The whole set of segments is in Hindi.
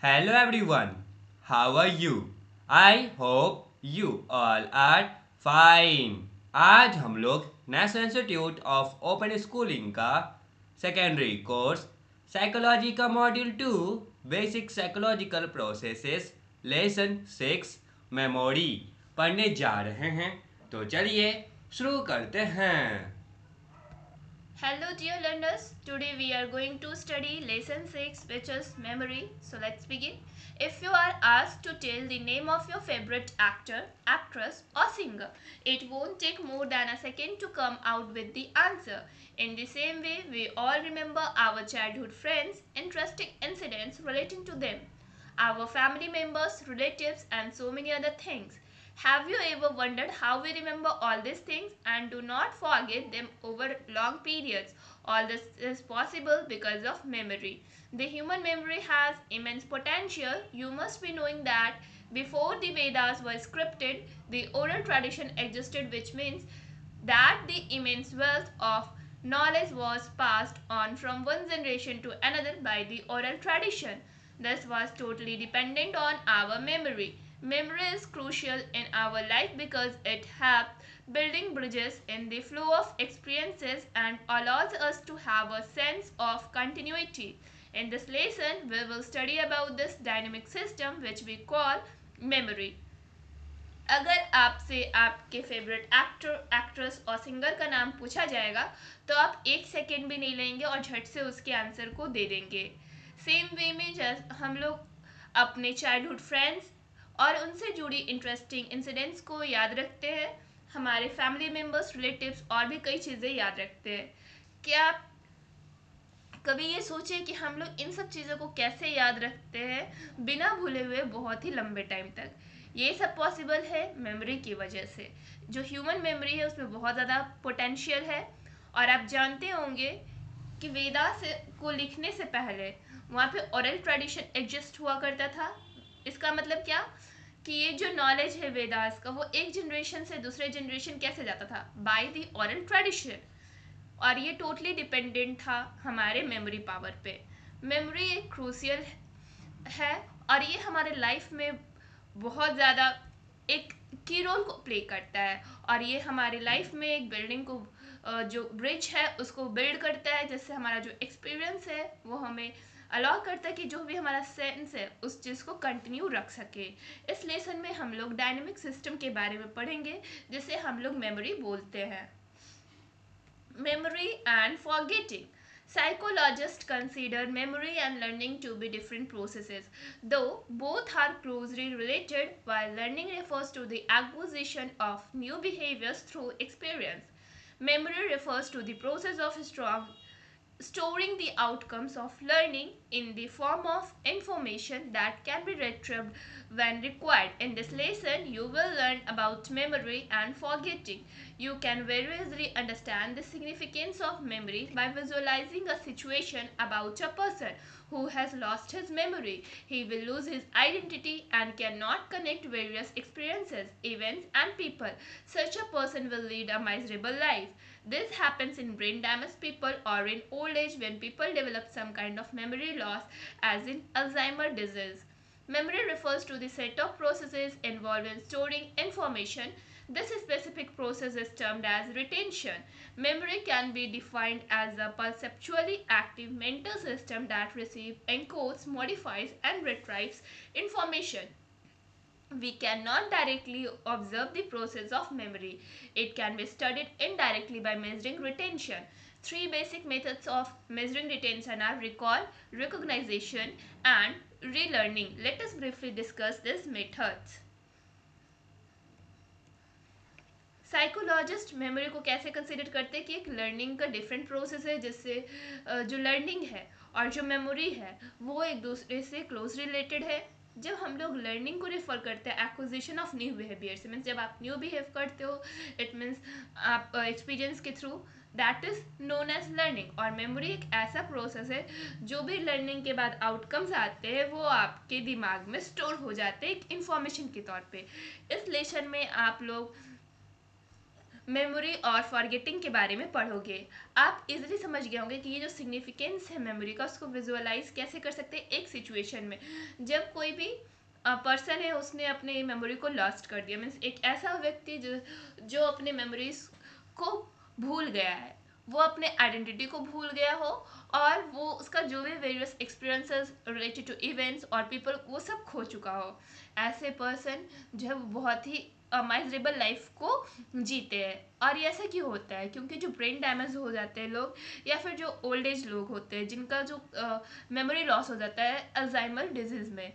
Hello everyone, how are you? I hope you all are fine. आज हम लोग national institute of open schooling का सेकेंडरी कोर्स साइकोलॉजी का module 2 basic psychological processes lesson 6 memory पढ़ने जा रहे हैं। तो चलिए शुरू करते हैं। Hello dear learners, today we are going to study lesson 6 which is memory. So let's begin. If you are asked to tell the name of your favorite actor, actress or singer, it won't take more than a second to come out with the answer. In the same way, we all remember our childhood friends, interesting incidents relating to them, our family members, relatives and so many other things. Have you ever wondered how we remember all these things and do not forget them over long periods? All this is possible because of memory. The human memory has immense potential. You must be knowing that before the Vedas were scripted, the oral tradition existed, which means that the immense wealth of knowledge was passed on from one generation to another by the oral tradition. This was totally dependent on our memory. Memory is crucial in our life because it helps building bridges in the flow of experiences and allows us to have a sense of continuity. In this lesson, we will study about this dynamic system which we call memory. अगर आपसे आपके फेवरेट एक्टर एक्ट्रेस और सिंगर का नाम पूछा जाएगा तो आप एक सेकेंड भी नहीं लेंगे और झट से उसके आंसर को दे देंगे। सेम वे में जैसे हम लोग अपने चाइल्डहुड फ्रेंड्स और उनसे जुड़ी इंटरेस्टिंग इंसिडेंट्स को याद रखते हैं, हमारे फैमिली मेम्बर्स, रिलेटिव्स और भी कई चीज़ें याद रखते हैं। क्या आप कभी ये सोचे कि हम लोग इन सब चीज़ों को कैसे याद रखते हैं बिना भूले हुए बहुत ही लंबे टाइम तक? ये सब पॉसिबल है मेमोरी की वजह से। जो ह्यूमन मेमोरी है उसमें बहुत ज़्यादा पोटेंशियल है। और आप जानते होंगे कि वेदास को लिखने से पहले वहाँ पे ओरल ट्रेडिशन एग्जिस्ट हुआ करता था। इसका मतलब क्या कि ये जो नॉलेज है वेदास का वो एक जनरेशन से दूसरे जनरेशन कैसे जाता था, बाय द ओरल ट्रेडिशन। और ये टोटली डिपेंडेंट था हमारे मेमोरी पावर पे। मेमोरी एक क्रूसियल है और ये हमारे लाइफ में बहुत ज़्यादा एक की रोल को प्ले करता है। और ये हमारे लाइफ में एक बिल्डिंग को जो ब्रिज है उसको बिल्ड करता है, जिससे हमारा जो एक्सपीरियंस है वो हमें अलाउ करता है कि जो भी हमारा सेंस है उस चीज़ को कंटिन्यू रख सके। इस लेसन में हम लोग डायनेमिक सिस्टम के बारे में पढ़ेंगे जिसे हम लोग मेमोरी बोलते हैं। Memory and forgetting. Psychologists consider memory and learning to be different processes, though both are closely related, while learning refers to the acquisition of new behaviors through experience. Memory refers to the process of storing the outcomes of learning in the form of information that can be retrieved when required. In this lesson, you will learn about memory and forgetting. You can very easily understand the significance of memory by visualizing a situation about a person who has lost his memory. He will lose his identity and cannot connect various experiences, events, and people. Such a person will lead a miserable life. This happens in brain damaged people or in old age when people develop some kind of memory loss, as in Alzheimer's disease. Memory refers to the set of processes involved in storing information. This specific process is termed as retention. Memory can be defined as a perceptually active mental system that receives, encodes, modifies, and retrieves information. We cannot directly observe the process of memory. It can be studied indirectly by measuring retention. Three basic methods of measuring retention are recall, recognition, and relearning. Let us briefly discuss these methods. Psychologist memory को कैसे कंसिडर करते हैं कि एक लर्निंग का डिफरेंट प्रोसेस है, जिससे जो लर्निंग है और जो मेमोरी है वो एक दूसरे से क्लोज रिलेटेड है। जब हम लोग लर्निंग को रेफर करते हैं एक्विजिशन ऑफ न्यू बिहेवियर से, मीन्स जब आप न्यू बिहेव करते हो, इट मीन्स आप एक्सपीरियंस के through, that is known as learning. और मेमोरी एक ऐसा प्रोसेस है जो भी लर्निंग के बाद आउटकम्स आते हैं वो आपके दिमाग में स्टोर हो जाते हैं एक इंफॉर्मेशन के तौर पे। इस लेसन में आप लोग मेमोरी और फॉरगेटिंग के बारे में पढ़ोगे। आप इजीली समझ गए होंगे कि ये जो सिग्निफिकेंस है मेमोरी का, उसको विजुअलाइज कैसे कर सकते हैं एक सिचुएशन में। जब कोई भी पर्सन है उसने अपने मेमोरी को लॉस्ट कर दिया, मीन्स एक ऐसा व्यक्ति जो अपने मेमोरीज को भूल गया है, वो अपने आइडेंटिटी को भूल गया हो, और वो उसका जो भी various experiences related to events और पीपल वो सब खो चुका हो। ऐसे पर्सन जो है वो बहुत ही माइजरेबल लाइफ को जीते हैं। और ये ऐसा क्यों होता है? क्योंकि जो ब्रेन डैमेज हो जाते हैं लोग, या फिर जो ओल्ड एज लोग होते हैं जिनका जो मेमोरी लॉस हो जाता है अल्जाइमर डिजीज में।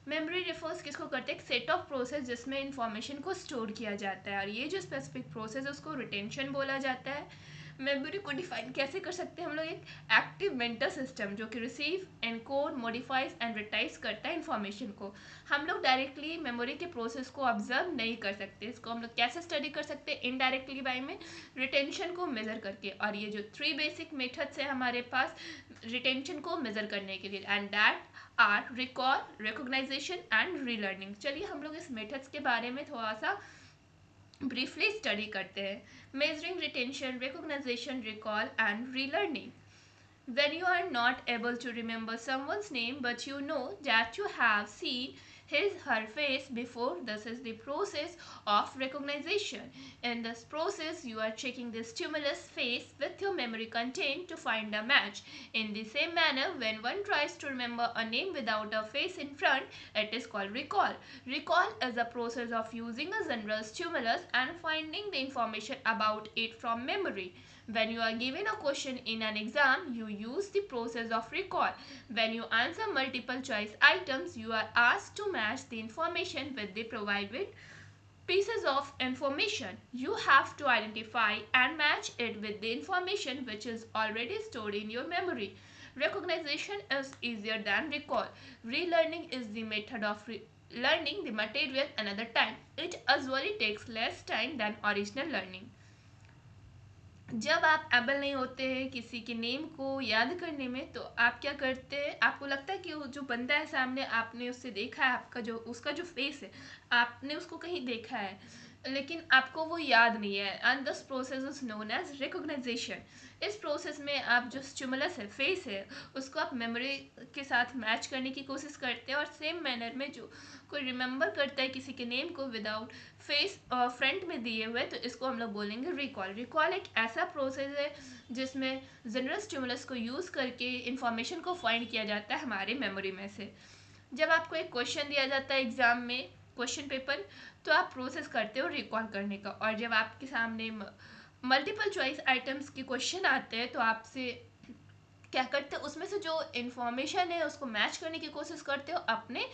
मेमोरी रिफर्स किसको करते हैं? एक सेट ऑफ प्रोसेस जिसमें इंफॉर्मेशन को स्टोर किया जाता है, और ये जो स्पेसिफिक प्रोसेस है उसको रिटेंशन बोला जाता है। मेमोरी को डिफाइन कैसे कर सकते हैं हम लोग? एक एक्टिव मेंटल सिस्टम जो कि रिसीव, एनकोड, मॉडिफाइज एंड रिटाइज करता है इन्फॉर्मेशन को। हम लोग डायरेक्टली मेमोरी के प्रोसेस को ऑब्जर्व नहीं कर सकते। इसको हम लोग कैसे स्टडी कर सकते हैं? इनडायरेक्टली बाय में रिटेंशन को मेजर करके। और ये जो 3 बेसिक मेथड्स है हमारे पास रिटेंशन को मेजर करने के लिए, and that are recall, recognisation and relearning. चलिए हम लोग इस मेथड्स के बारे में थोड़ा सा ब्रीफली स्टडी करते हैं। Measuring retention, recognisation, recall and relearning. When you are not able to remember someone's name but you know that you have seen her face before, this is the process of recognition. In this process you are checking the stimulus face with your memory content to find a match. In the same manner, when one tries to remember a name without a face in front, it is called recall. Recall is a process of using a general stimulus and finding the information about it from memory. When you are given a question in an exam, you use the process of recall. When you answer multiple choice items, you are asked to match the information with the provided pieces of information. You have to identify and match it with the information which is already stored in your memory. Recognition is easier than recall. Relearning is the method of learning the material another time. It usually takes less time than original learning. जब आप एबल नहीं होते हैं किसी के नेम को याद करने में, तो आप क्या करते हैं? आपको लगता है कि वो जो बंदा है सामने, आपने उससे देखा है, आपका जो उसका जो फेस है आपने उसको कहीं देखा है, लेकिन आपको वो याद नहीं है। And this process is known as recognisation. इस प्रोसेस में आप जो स्टिमुलस है, फेस है, उसको आप मेमोरी के साथ मैच करने की कोशिश करते हैं, और सेम मैनर में जो कोई रिमेंबर करता है किसी के नेम को विदाउट फेस फ्रंट में दिए हुए, तो इसको हम लोग बोलेंगे रिकॉल। रिकॉल एक ऐसा प्रोसेस है जिसमें जनरल स्टिमुलस को यूज़ करके इंफॉर्मेशन को फाइंड किया जाता है हमारे मेमोरी में से। जब आपको एक क्वेश्चन दिया जाता है एग्जाम में, क्वेश्चन पेपर, तो आप प्रोसेस करते हो रिकॉल करने का। और जब आपके सामने मल्टीपल चॉइस आइटम्स के क्वेश्चन आते हैं, तो आपसे क्या करते हो? उसमें से जो इन्फॉर्मेशन है उसको मैच करने की कोशिश करते हो अपने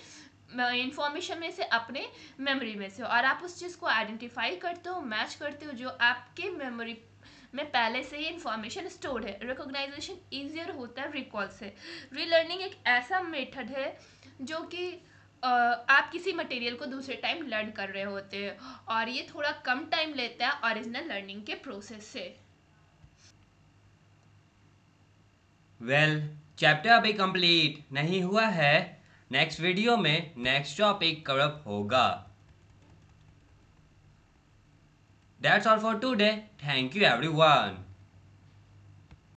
इंफॉर्मेशन में से, अपने मेमोरी में से, और आप उस चीज़ को आइडेंटिफाई करते हो, मैच करते हो जो आपके मेमोरी में पहले से ही इंफॉर्मेशन स्टोर्ड है। रिकॉग्नाइजेशन ईजियर होता है रिकॉल से। रीलर्निंग एक ऐसा मेथड है जो कि आप किसी मटेरियल को दूसरे टाइम लर्न कर रहे होते हैं, और ये थोड़ा कम टाइम लेता है ओरिजिनल लर्निंग के प्रोसेस से। वेल, चैप्टर अभी कंप्लीट नहीं हुआ है। नेक्स्ट वीडियो में नेक्स्ट टॉपिक कवर होगा। That's all for today. Thank you everyone.